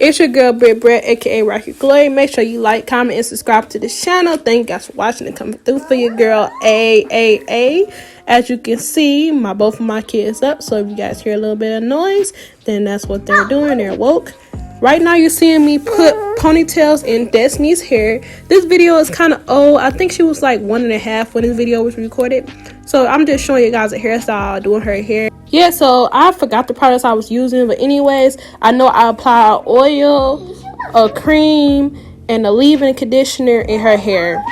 It's your girl Britt, aka RockYourGlory. Make sure you like, comment, and subscribe to this channel. Thank you guys for watching and coming through for your girl A. As you can see, both of my kids up, so if you guys hear a little bit of noise, then that's what they're doing. They're woke. Right now you're seeing me put ponytails in Destiny's hair. This video is kind of old. I think she was like 1.5 when this video was recorded. So I'm just showing you guys a hairstyle doing her hair. Yeah, so I forgot the products I was using, but anyways, I know I apply an oil, a cream, and a leave-in conditioner in her hair.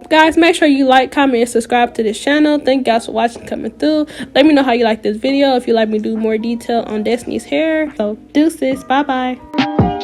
Guys, make sure you like, comment, and subscribe to this channel. Thank you guys for watching, coming through. Let me know how you like this video, if you like me to do more detail on Destiny's hair. So deuces, bye bye.